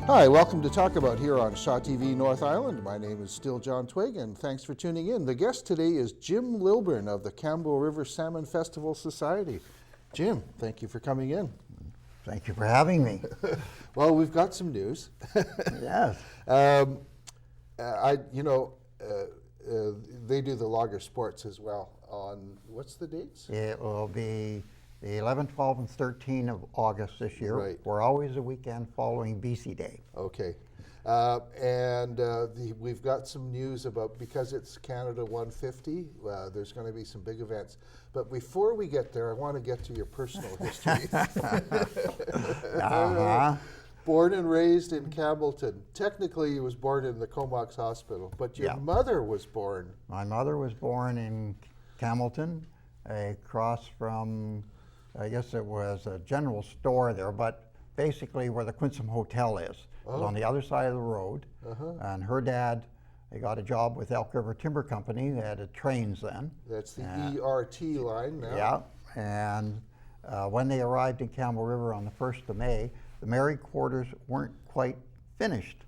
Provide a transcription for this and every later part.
Hi, welcome to Talk About here on ShawTV North Island. My name is still John Twigg, and thanks for tuning in. The guest today is Jim Lilburn of the Campbell River Salmon Festival Society. Jim, thank you for coming in. Thank you for having me. Well, we've got some news. Yes. They do the logger sports as well on, what's the dates? It will be the 11, 12, and 13 of August this year. Right. We're always a weekend following BC Day. Okay. We've got some news about, because it's Canada 150, there's going to be some big events. But before we get there, I want to get to your personal history. Born and raised in Campbellton. Technically, you was born in the Comox Hospital, but your mother was born. My mother was born in Campbellton, across from, I guess it was a general store there, but basically where the Quinsam Hotel is. It was on the other side of the road. And her dad, they got a job with Elk River Timber Company. They had trains then. That's the ERT line now. Yeah, and when they arrived in Campbell River on the 1st of May, the married quarters weren't quite finished.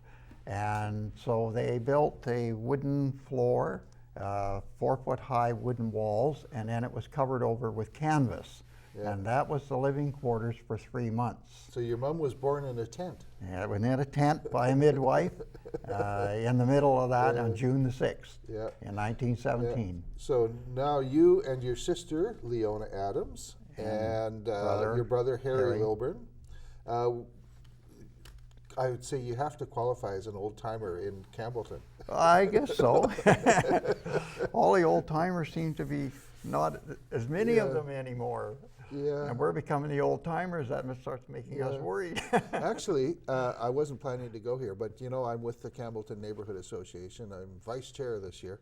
And so they built a wooden floor, 4-foot high wooden walls, and then it was covered over with canvas. Yeah. And that was the living quarters for 3 months. So your mom was born in a tent? Yeah, in a tent by a midwife in the middle of that on June the 6th in 1917. Yeah. So now you and your sister, Leona Adams, and your brother, Harry Lilburn. I would say you have to qualify as an old-timer in Campbellton. I guess so. All the old-timers seem to be not as many of them anymore. Yeah. And we're becoming the old-timers. That starts making us worried. Actually, I wasn't planning to go here, but you know, I'm with the Campbellton Neighborhood Association. I'm vice chair this year.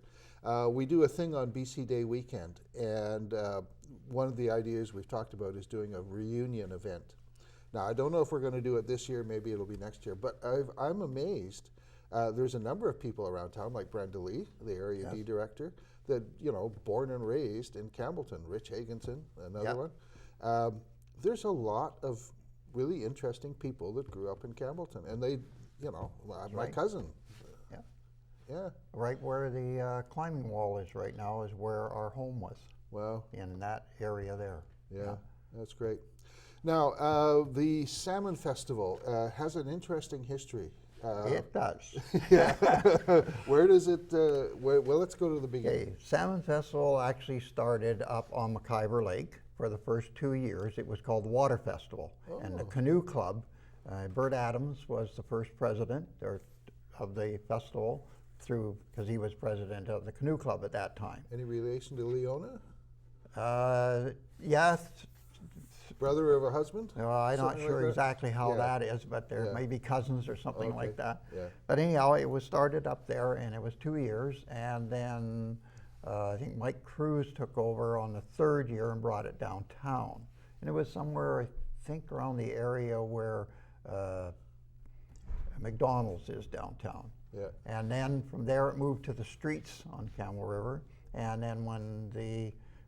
We do a thing on BC Day weekend, and one of the ideas we've talked about is doing a reunion event. Now, I don't know if we're going to do it this year, maybe it'll be next year, but I'm amazed. There's a number of people around town, like Brenda Lee, the Area D Director, that, you know, born and raised in Campbellton. Rich Hagenson, another one. There's a lot of really interesting people that grew up in Campbellton, and they, you know, my cousin. Yeah. Right where the climbing wall is right now is where our home was. Wow. In that area there. Yeah, that's great. Now, the Salmon Festival has an interesting history. It does. Yeah. Where does it, well, let's go to the beginning. Okay, Salmon Festival actually started up on McIver Lake for the first 2 years. It was called the Water Festival. And the Canoe Club, Bert Adams was the first president of the festival because he was president of the Canoe Club at that time. Any relation to Leona? Yes. Brother of a husband? I'm not sure exactly how that is, but there may be cousins or something like that. Yeah. But anyhow, it was started up there, and it was 2 years, and then I think Mike Cruz took over on the 3rd year and brought it downtown. And it was somewhere, I think, around the area where McDonald's is downtown. Yeah. And then from there it moved to the streets on Campbell River, and then when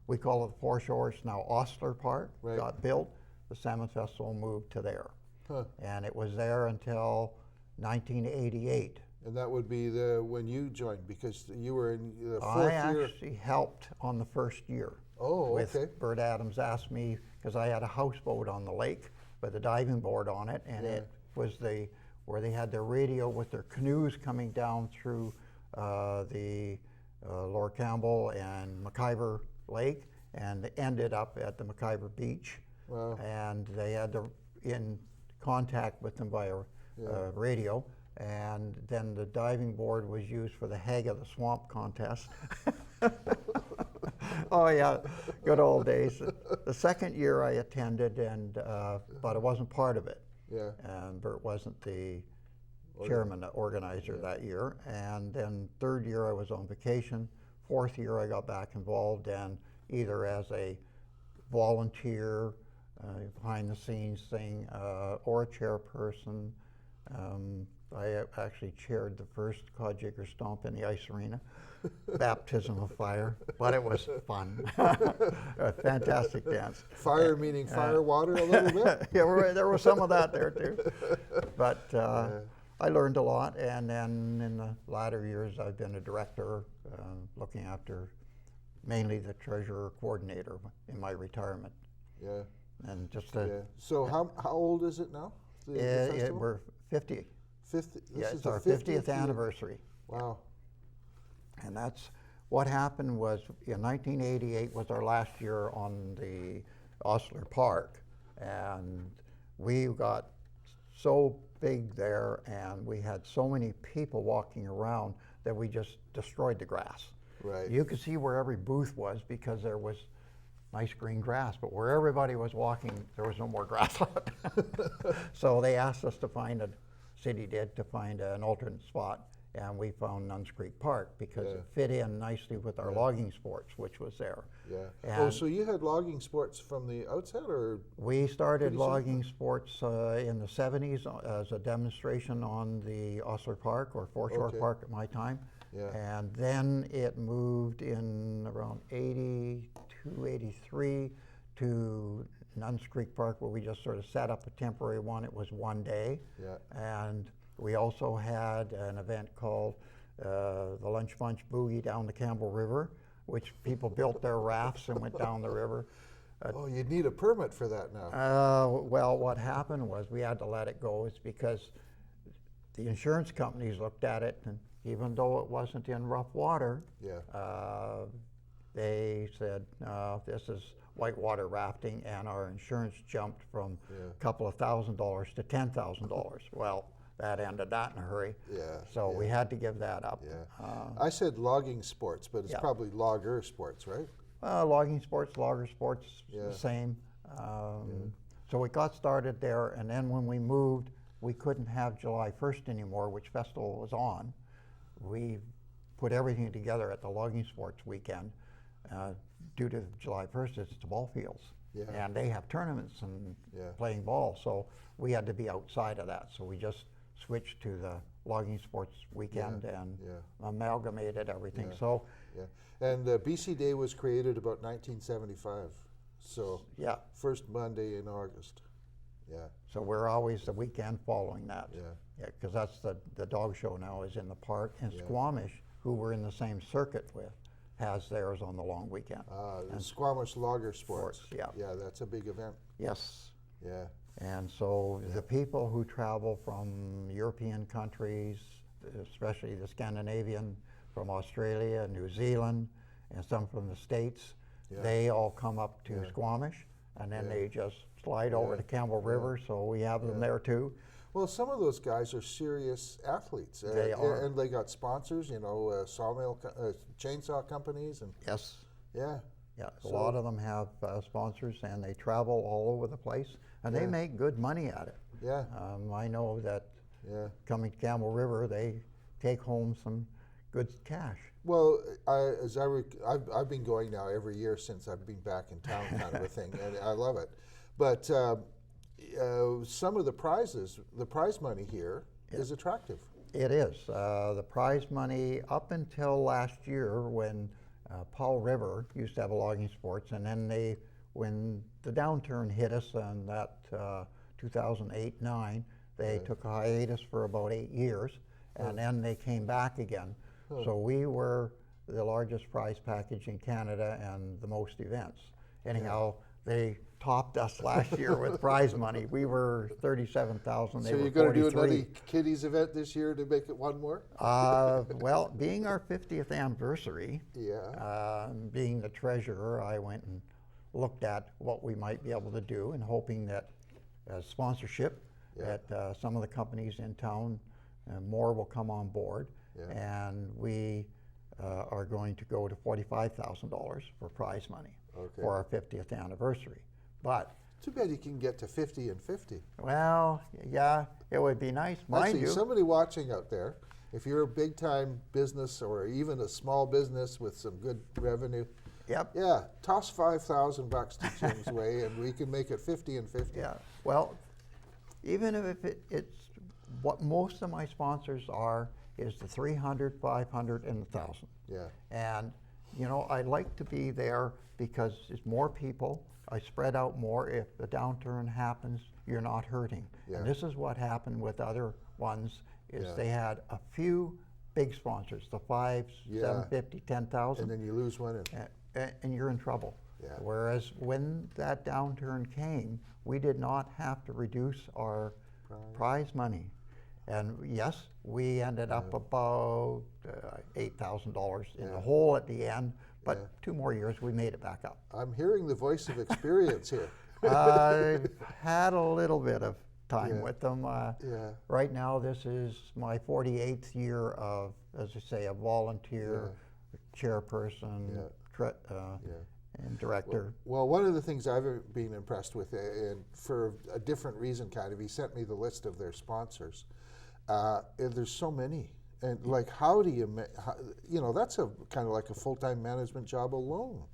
we call it the foreshore, it's now Ostler Park, got built, the Salmon Festival moved to there. And it was there until 1988. And that would be when you joined, because you were in the 4th year. I actually helped on the 1st year. Oh, okay. Bert Adams asked me, because I had a houseboat on the lake with a diving board on it, and it was where they had their radio with their canoes coming down through the Lower Campbell and McIver Lake, and ended up at the McIver Beach. Wow. And they had in contact with them by radio, and then the diving board was used for the Hag of the Swamp contest. Oh yeah, good old days. The 2nd year I attended, but I wasn't part of it. Yeah. And Bert wasn't the chairman, the organizer that year. And then 3rd year I was on vacation. 4th year I got back involved, and either as a volunteer, behind the scenes thing, or a chairperson, I actually chaired the first cod jigger stomp in the ice arena, baptism of fire, but it was fun. A fantastic dance. Fire meaning fire water a little bit? Yeah, there was some of that there too. But I learned a lot, and then in the latter years I've been a director, looking after mainly the treasurer coordinator in my retirement. Yeah. And just So how old is it now? The festival? we're 50. 50. Yeah, This is it's the our 50th 50th year. anniversary. Wow. And that's what happened was in 1988 was our last year on the Osler Park, and we got so big there and we had so many people walking around that we just destroyed the grass. Right. You could see where every booth was because there was nice green grass, but where everybody was walking, there was no more grass left. So they asked us to find city did, to find an alternate spot, and we found Nuns Creek Park because it fit in nicely with our logging sports, which was there. Yeah. And So you had logging sports from the outset, or? we started Pretty soon? logging sports in the 70s as a demonstration on the Osler Park or Foreshore Okay. Park at my time. Yeah. And then it moved in around 82, 83 to Nuns Creek Park, where we just sort of set up a temporary one. It was one day. Yeah. And we also had an event called the Lunch Bunch Boogie down the Campbell River, which people built their rafts and went down the river. Oh, you'd need a permit for that now. Well, what happened was we had to let it go. It's because the insurance companies looked at it, and even though it wasn't in rough water, Yeah. they said, this is whitewater rafting, and our insurance jumped from a couple of $1,000s to $10,000. Well, that ended that in a hurry. Yeah. So we had to give that up. Yeah. I said logging sports, but it's Yeah. probably logger sports, right? Logging sports, logger sports, Yeah. the same. So we got started there, and then when we moved, we couldn't have July 1st anymore, which festival was on. We put everything together at the logging sports weekend. Due to July 1st, it's the ball fields. Yeah. And they have tournaments and Yeah. playing ball, so we had to be outside of that. So we just switched to the logging sports weekend and amalgamated everything. Yeah. So Yeah. And BC Day was created about 1975. So yeah, first Monday in August. Yeah. so we're always the weekend following that. Yeah. Yeah, because that's the dog show now is in the park, and Yeah. Squamish, who we're in the same circuit with, has theirs on the long weekend. The Squamish Logger Sports. Sports, yeah. Yeah, that's a big event. Yes. Yeah. And so the people who travel from European countries, especially the Scandinavian, from Australia, New Zealand, and some from the States, they all come up to Squamish, and then they just slide over to Campbell River, so we have them there too. Well, some of those guys are serious athletes. They are. And they got sponsors, sawmill, chainsaw companies, and Yes. yeah. Yeah, a So- lot of them have sponsors, and they travel all over the place, and they make good money at it. Yeah. I know that Yeah. coming to Campbell River, they take home some good cash. Well, I've been going now every year since I've been back in town, kind of a thing, and I love it. But some of the prize money here is attractive. It is. The prize money up until last year when Paul River used to have a logging sports, and then when the downturn hit us in that 2008-9, they took a hiatus for about 8 years, and then they came back again. So we were the largest prize package in Canada and the most events. Anyhow, they topped us last year with prize money. We were 37,000. So They were you're going to do 43. another kiddies event this year to make it one more? Well, being our 50th anniversary, Yeah. being the treasurer, I went and looked at what we might be able to do, and hoping that sponsorship at some of the companies in town, more will come on board. And we are going to go to $45,000 for prize money for our 50th anniversary. But Too bad you can get to 50 and 50. well, yeah, it would be nice. Mind Actually, you, somebody watching out there, if you're a big time business or even a small business with some good revenue, yep. yeah, toss $5,000 to Jim's way and we can make it 50 and 50. Yeah. Well, even if it's what most of my sponsors are is the 300, 500, and 1,000. Yeah. And you know, I like to be there because it's more people. I spread out more. If a downturn happens, you're not hurting. Yeah. And this is what happened with other ones, is Yeah. they had a few big sponsors, the 5, Yeah. 750, 10,000. And then you lose one. And you're in trouble. Yeah. Whereas when that downturn came, we did not have to reduce our prize money. And yes, we ended up about $8,000 in the hole at the end, but 2 more years we made it back up. I'm hearing the voice of experience here. I've had a little bit of time Yeah. with them. Yeah. Right now, this is my 48th year of, as I say, a volunteer, chairperson, and director. Well, one of the things I've been impressed with, and for a different reason, kind of, he sent me the list of their sponsors. And there's so many, and like, how do you, you know, that's a kind of like a full-time management job alone.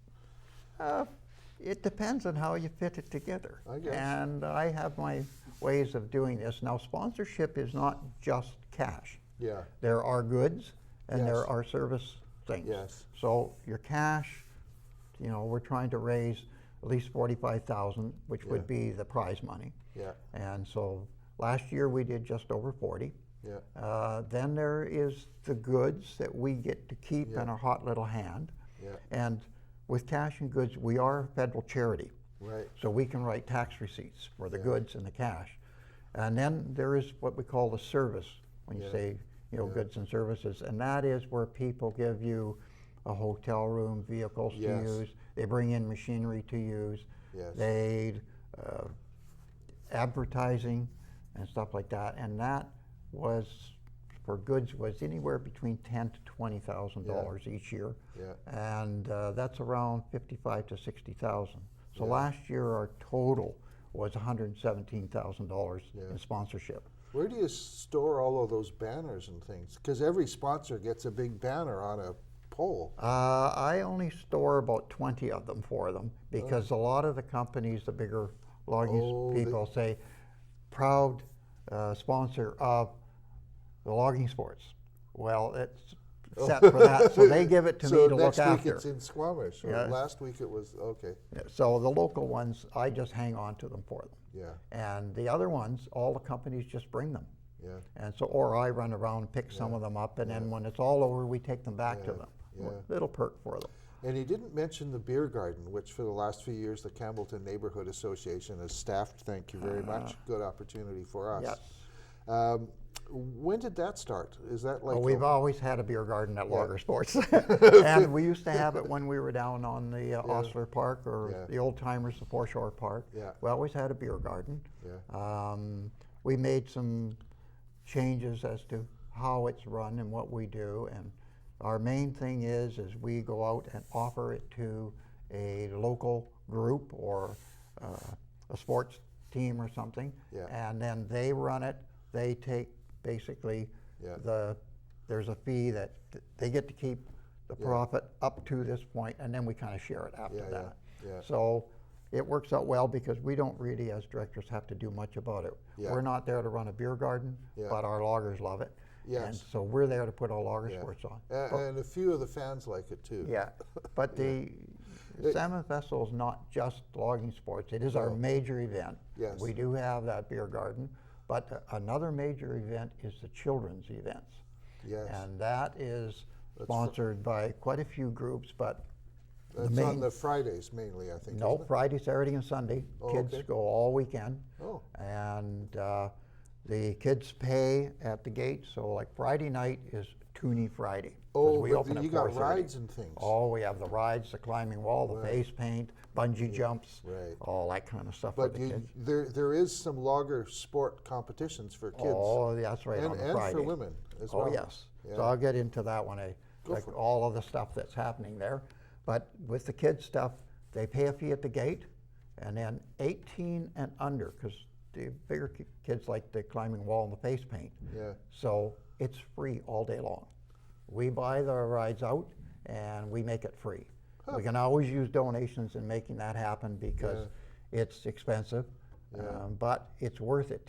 It depends on how you fit it together. I guess. And I have my ways of doing this. Now, sponsorship is not just cash. Yeah. There are goods and Yes. there are service things. Yes. So your cash, you know, we're trying to raise at least 45,000, which would be the prize money. Yeah. And so last year we did just over 40. Yeah. Then there is the goods that we get to keep in our hot little hand. Yeah. And with cash and goods, we are a federal charity. Right. So we can write tax receipts for the goods and the cash. And then there is what we call the service, when you say, you know, goods and services. And that is where people give you a hotel room, vehicles to use. They bring in machinery to use. Yes. They advertising and stuff like that. And that was, for goods, was anywhere between $10,000 to $20,000 each year. Yeah. And that's around 55 to 60,000. So last year our total was $117,000 in sponsorship. Where do you store all of those banners and things? Because every sponsor gets a big banner on a pole. I only store about 20 of them for them, because a lot of the companies, the bigger logging people, say, proud sponsor of the logging sports. Well, it's set for that, so they give it to me to look after. So next week it's in Squamish, or last week it was, okay. Yeah, so the local ones, I just hang on to them for them. Yeah. And the other ones, all the companies just bring them. Yeah. And so, or I run around and pick some of them up, and then when it's all over, we take them back to them. Little perk for them. And he didn't mention the beer garden, which for the last few years the Campbellton Neighborhood Association has staffed. Thank you very much. Good opportunity for us. Yes. When did that start? Is that like? Well, we've always had a beer garden at Logger Sports. And we used to have it when we were down on the Osler Park, or the Old Timers, the Foreshore Park. Yeah. We always had a beer garden. Yeah. We made some changes as to how it's run and what we do. And our main thing is we go out and offer it to a local group or a sports team or something. Yeah. And then they run it. They take basically there's a fee that they get to keep the profit up to this point, and then we kind of share it after that. Yeah. So it works out well, because we don't really, as directors, have to do much about it. Yeah. We're not there to run a beer garden, but our loggers love it. Yes. And so we're there to put our logger sports on. And a few of the fans like it too. Yeah, but the Salmon Festival is not just logging sports. It is our major event. Yes. We do have that beer garden, but another major event is the children's events. Yes. And that is sponsored by quite a few groups, but It's on the Fridays mainly, I think. no, isn't it? Friday, Saturday, and Sunday. Kids go all weekend. Oh. And the kids pay at the gate. So like Friday night is Toonie Friday. Oh, we but open at you got 4:30. rides and things. Oh, we have the rides, the climbing wall, the face paint, bungee jumps, Right. all that kind of stuff for But the kids. there is some logger sport competitions for kids. Oh, that's right, on the and Friday. for women as well. Oh, yes. Yeah. So I'll get into that one, Go like for it. all of the stuff that's happening there. But with the kids stuff, they pay a fee at the gate, and then 18 and under, because the bigger kids like the climbing wall and the face paint. Yeah. So it's free all day long. We buy the rides out, and we make it free. We can always use donations in making that happen, because it's expensive, but it's worth it.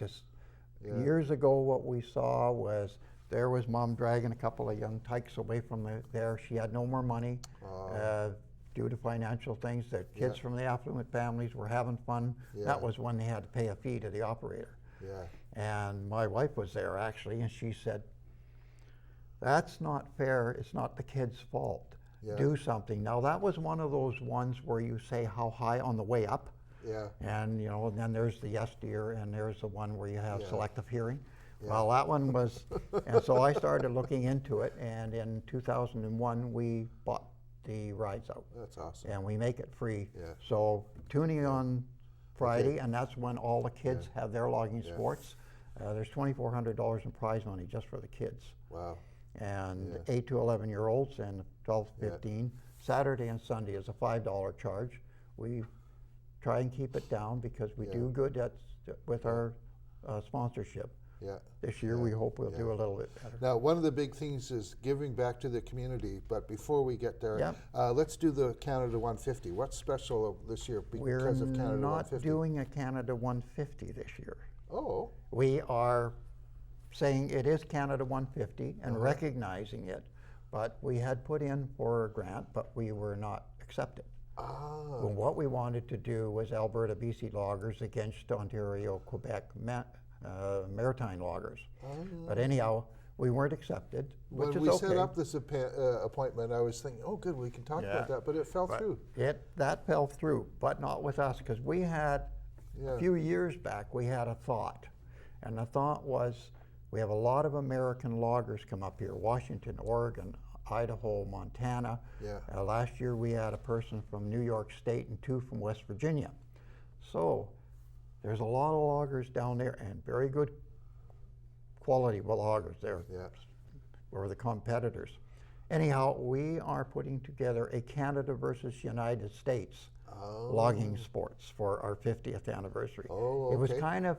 Yeah. Years ago, what we saw was there was Mom dragging a couple of young tykes away from there. She had no more money due to financial things. The kids from the affluent families were having fun. Yeah. That was when they had to pay a fee to the operator. Yeah. And my wife was there actually, and she said, "That's not fair. It's not the kids' fault. Yeah. Do something." Now that was one of those ones where you say how high on the way up. Yeah. And and then there's the yes deer, and there's the one where you have selective hearing. Yeah. Well, that one was, and so I started looking into it, and in 2001 we bought the rides out. That's awesome. And we make it free. Yeah. So tuning on Friday, and that's when all the kids have their logging Yeah. sports. There's $2,400 in prize money just for the kids. Wow. And 8 to 11-year-olds and 12 to 15. Saturday and Sunday is a $5 charge. We try and keep it down because we do good with our sponsorship. Yeah. This year we hope we'll do a little bit better. Now, one of the big things is giving back to the community, but before we get there, let's do the Canada 150. What's special this year because of Canada 150? We're not doing a Canada 150 this year. Oh. We are saying it is Canada 150 and recognizing it, but we had put in for a grant, but we were not accepted. Well, what we wanted to do was Alberta, BC loggers against Ontario, Quebec, maritime loggers. But anyhow, we weren't accepted, which is okay. When we set up this appointment, I was thinking, oh, good, we can talk about that, but it fell through. That fell through, but not with us, because we had, a few years back, we had a thought. And the thought was, we have a lot of American loggers come up here, Washington, Oregon, Idaho, Montana. Last year we had a person from New York State and 2 from West Virginia. So there's a lot of loggers down there and very good quality loggers there. We're the competitors. Anyhow, we are putting together a Canada versus United States logging sports for our 50th anniversary. It was kind of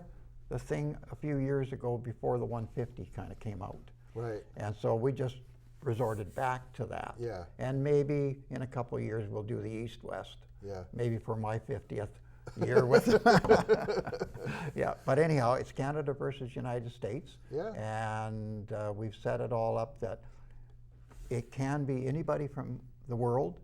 the thing a few years ago before the 150 kind of came out. Right. And so we just resorted back to that. Yeah. And maybe in a couple of years we'll do the East-West. Yeah. Maybe for my 50th year with but anyhow, it's Canada versus United States. And we've set it all up that it can be anybody from the world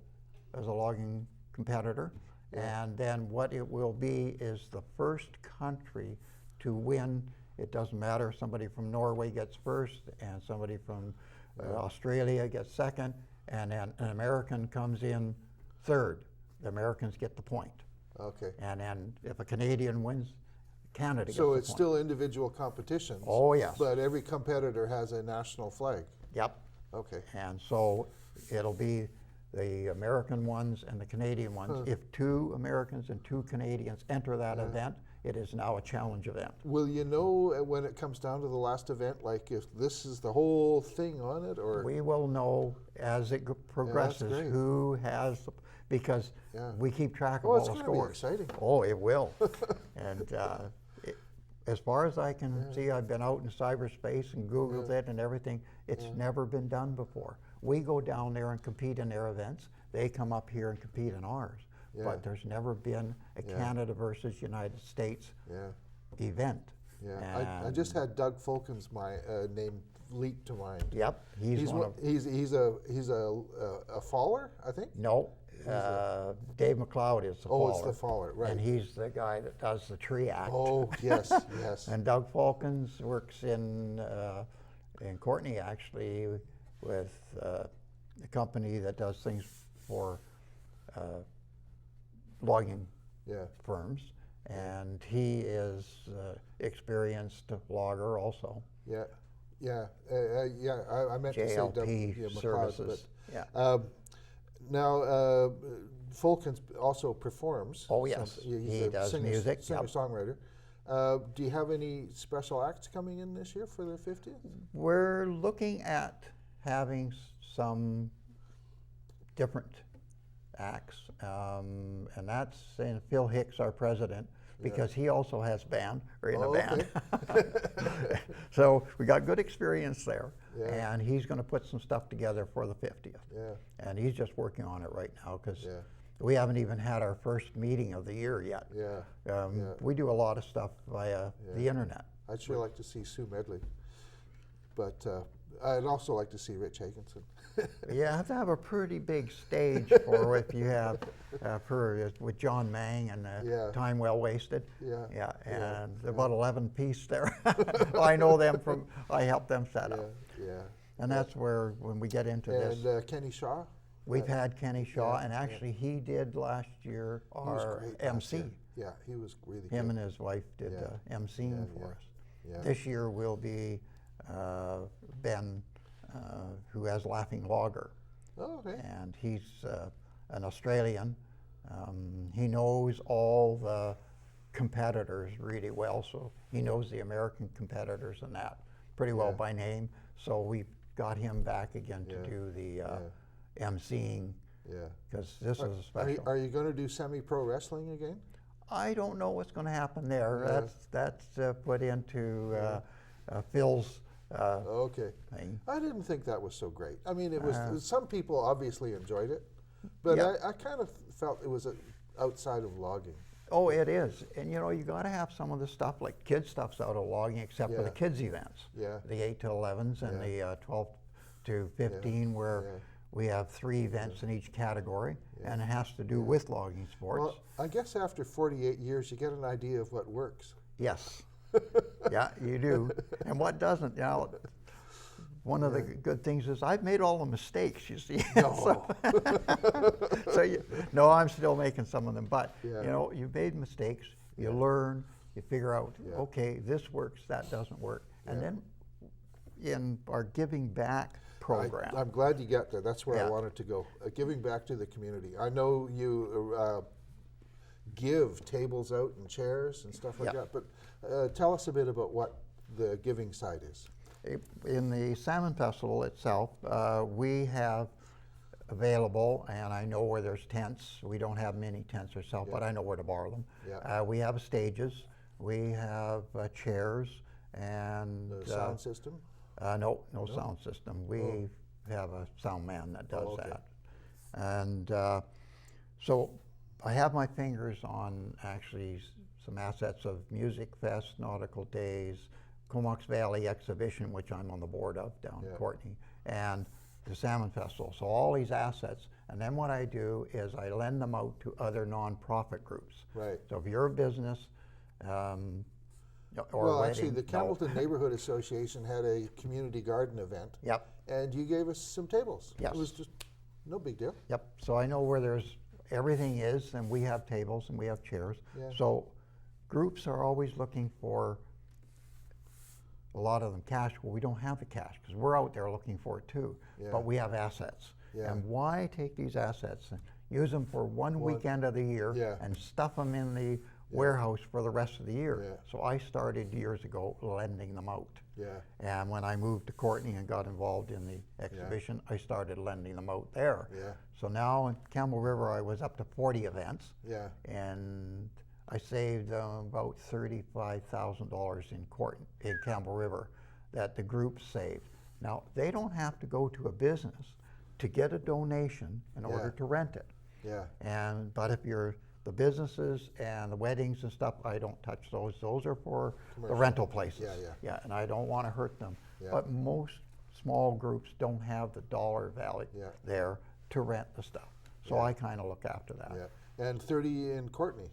as a logging competitor. And then what it will be is the first country to win. It doesn't matter if somebody from Norway gets first and somebody from Australia gets second, and then an American comes in third. The Americans get the point. Okay. And then if a Canadian wins, Canada gets the So point. it's still individual competitions. Oh, yes. But every competitor has a national flag. Yep. Okay. And so it'll be the American ones and the Canadian ones. If 2 Americans and 2 Canadians enter that event, it is now a challenge event. Will you know when it comes down to the last event, like if this is the whole thing on it, or? We will know as it progresses who has, because we keep track of all the scores. It's going to be exciting. Oh, it will. And as far as I can see, I've been out in cyberspace and Googled it and everything. It's never been done before. We go down there and compete in their events. They come up here and compete in ours. But there's never been a Canada versus United States event. I just had Doug Fulkin's name leap to mind. Yep, He's a faller, I think. No, Dave McLeod is the faller. Oh, it's the faller, right? And he's the guy that does the tree act. Oh, yes, yes. And Doug Falkins works in Courtney actually with a company that does things for logging firms, and he is experienced logger also. I meant to say JLP services. Now, Fulkins also performs. Oh yes, he does music. Singer-songwriter. Do you have any special acts coming in this year for the 50th? We're looking at having some different acts, and that's Phil Hicks, our president, because he also has band, or in a band. So we got good experience there, and he's going to put some stuff together for the 50th. And he's just working on it right now, because we haven't even had our first meeting of the year yet. We do a lot of stuff via the internet. I'd sure like to see Sue Medley, but I'd also like to see Rich Hagenson. You have to have a pretty big stage for if you have with John Mang and Yeah. Time Well Wasted. Yeah. Yeah, Yeah. and about 11 piece there. I know them from, I helped them set up. Yeah. And that's where, when we get into And this, Kenny Shaw. we've had Kenny Shaw, yeah, and actually he did last year He was our great last MC. year. Yeah, he was really Him good. and his wife did Yeah. MCing Yeah, for yeah. us. Yeah. This year will be Ben, who has Laughing Logger. Oh, okay. And he's an Australian. He knows all the competitors really well, so he knows the American competitors and that pretty well Yeah. by name. So we got him back again to Yeah. do the MCing, Yeah. because this is special. Are you going to do semi-pro wrestling again? I don't know what's going to happen there. Yeah. That's put into Phil's Okay. thing. I didn't think that was so great. I mean, it was. Some people obviously enjoyed it, but Yeah. I kind of felt it was outside of logging. Oh, it is. And you know, you got to have some of the stuff, like kids stuff's out of logging, except for the Yeah. kids events. Yeah. The 8 to 11s and the 12 to 15, where Yeah. we have 3 events in each category, and it has to do with logging sports. Well, I guess after 48 years, you get an idea of what works. Yes. Yeah, you do. And what doesn't? You know, one of the good things is I've made all the mistakes, you see. No. No, I'm still making some of them. But, Yeah. you know, you've made mistakes, you learn, you figure out, Yeah. okay, this works, that doesn't work. And Yeah. then in our giving back program. I'm glad you got there. That's where I Yeah. wanted to go. Giving back to the community. I know you give tables out and chairs and stuff like Yeah. that, but tell us a bit about what the giving side is. In the Salmon Festival itself, we have available, and I know where there's tents. We don't have many tents ourselves, but I know where to borrow them. Yeah. We have stages, we have chairs, and The sound system? no sound system. We have a sound man that does okay. that. And so I have my fingers on actually some assets of Music Fest, Nautical Days, Comox Valley Exhibition, which I'm on the board of down in Courtney, and the Salmon Festival. So all these assets, and then what I do is I lend them out to other nonprofit groups. Right. So if you're a business, or Well, a actually, wedding, the Campbellton Neighborhood Association had a community garden event. Yep. And you gave us some tables. Yes. It was just no big deal. Yep. So I know where there's everything is, and we have tables and we have chairs. Yeah. So groups are always looking for a lot of them cash. Well, we don't have the cash because we're out there looking for it too. Yeah. But we have assets. Yeah. And why take these assets and use them for one weekend of the year Yeah. and stuff them in the warehouse for the rest of the year? Yeah. So I started years ago lending them out. Yeah. And when I moved to Courtney and got involved in the exhibition, I started lending them out there. Yeah. So now in Campbell River, I was up to 40 events, Yeah. and I saved about $35,000 in Campbell River that the group saved. Now, they don't have to go to a business to get a donation in order to rent it. Yeah. But if you're the businesses and the weddings and stuff, I don't touch those. Those are for the rental places. Yeah. And I don't want to hurt them. Yeah. But most small groups don't have the dollar value there to rent the stuff. So I kind of look after that. Yeah. And 30 in Courtney.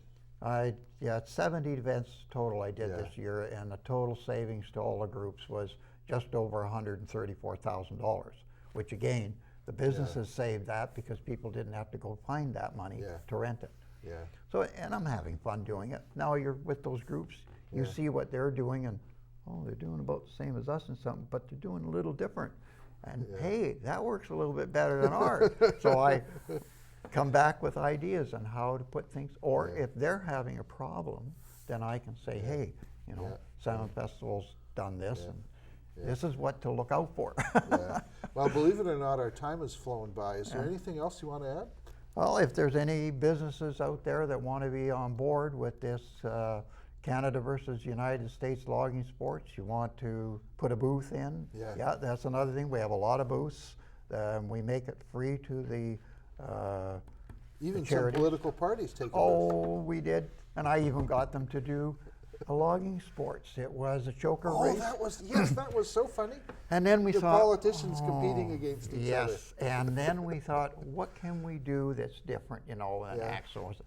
It's 70 events total I did Yeah. this year, and the total savings to all the groups was just over $134,000, which again, the businesses saved that because people didn't have to go find that money to rent it. Yeah. So, and I'm having fun doing it. Now you're with those groups, you see what they're doing, and they're doing about the same as us and something, but they're doing a little different. And hey, that works a little bit better than ours. So I come back with ideas on how to put things, or if they're having a problem, then I can say, hey, Salmon Festival's done this, and this is what to look out for. Yeah. Well, believe it or not, our time has flown by. Is there anything else you want to add? Well, if there's any businesses out there that want to be on board with this Canada versus United States logging sports, you want to put a booth in, that's another thing. We have a lot of booths. We make it free to the Even some charities. political parties take a booth. Oh, we did. And I even got them to do logging sports. It was a choker Oh, race. that was so funny. And then we The thought, politicians competing against each other. yes, and then we thought, what can we do that's different, you know, than Yeah. axles?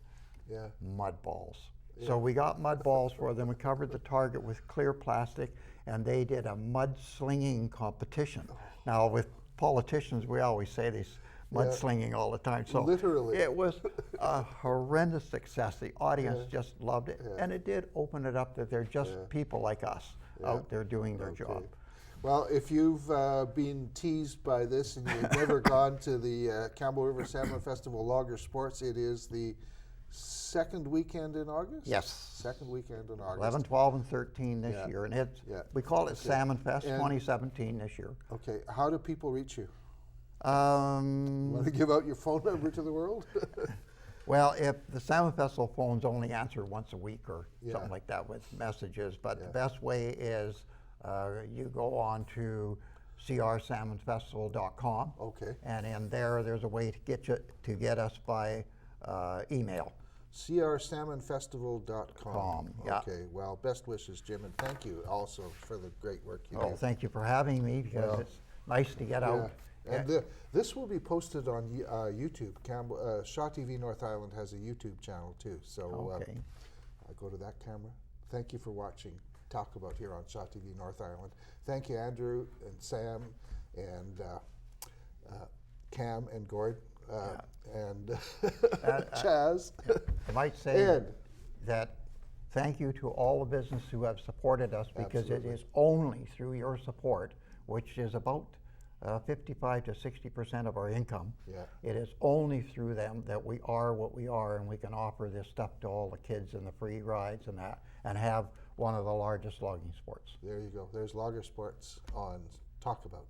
Yeah. Mud balls. Yeah. So we got mud balls for them. We covered the target with clear plastic, and they did a mud slinging competition. Now, with politicians, we always say this mud Yeah. slinging all the time. So Literally. it was a horrendous success. The audience Yeah. just loved it, Yeah. and it did open it up that they're just Yeah. people like us Yeah. out there doing their Okay. job. Well, if you've been teased by this and you've never gone to the Campbell River Salmon Festival Logger Sports, it is the second weekend in August? Yes. Second weekend in August. 11, 12, and 13 this Yeah. year, and it's Yeah. we call it Okay. Salmon Fest And- 2017 this year. Okay, how do people reach you? Want Um, to give out your phone number to the world? well, if the Salmon Festival phone's only answered once a week or Yeah. something like that with messages, but Yeah. the best way is you go on to crsalmonfestival.com, Okay. and in there's a way to get us by email. crsalmonfestival.com. Yeah. Okay, well, best wishes, Jim, and thank you also for the great work you Oh, do. thank you for having me, because Well, it's nice to get out. And this will be posted on YouTube. ShawTV North Island has a YouTube channel too. So Okay. I go to that camera. Thank you for watching Talk About here on ShawTV North Island. Thank you, Andrew and Sam and Cam and Gord and Chaz. I might say Ed. that thank you to all the businesses who have supported us, because Absolutely. it is only through your support, which is about 55 to 60% of our income. Yeah. It is only through them that we are what we are, and we can offer this stuff to all the kids and the free rides and that, and have one of the largest logging sports. There you go. There's Logger Sports on Talk About.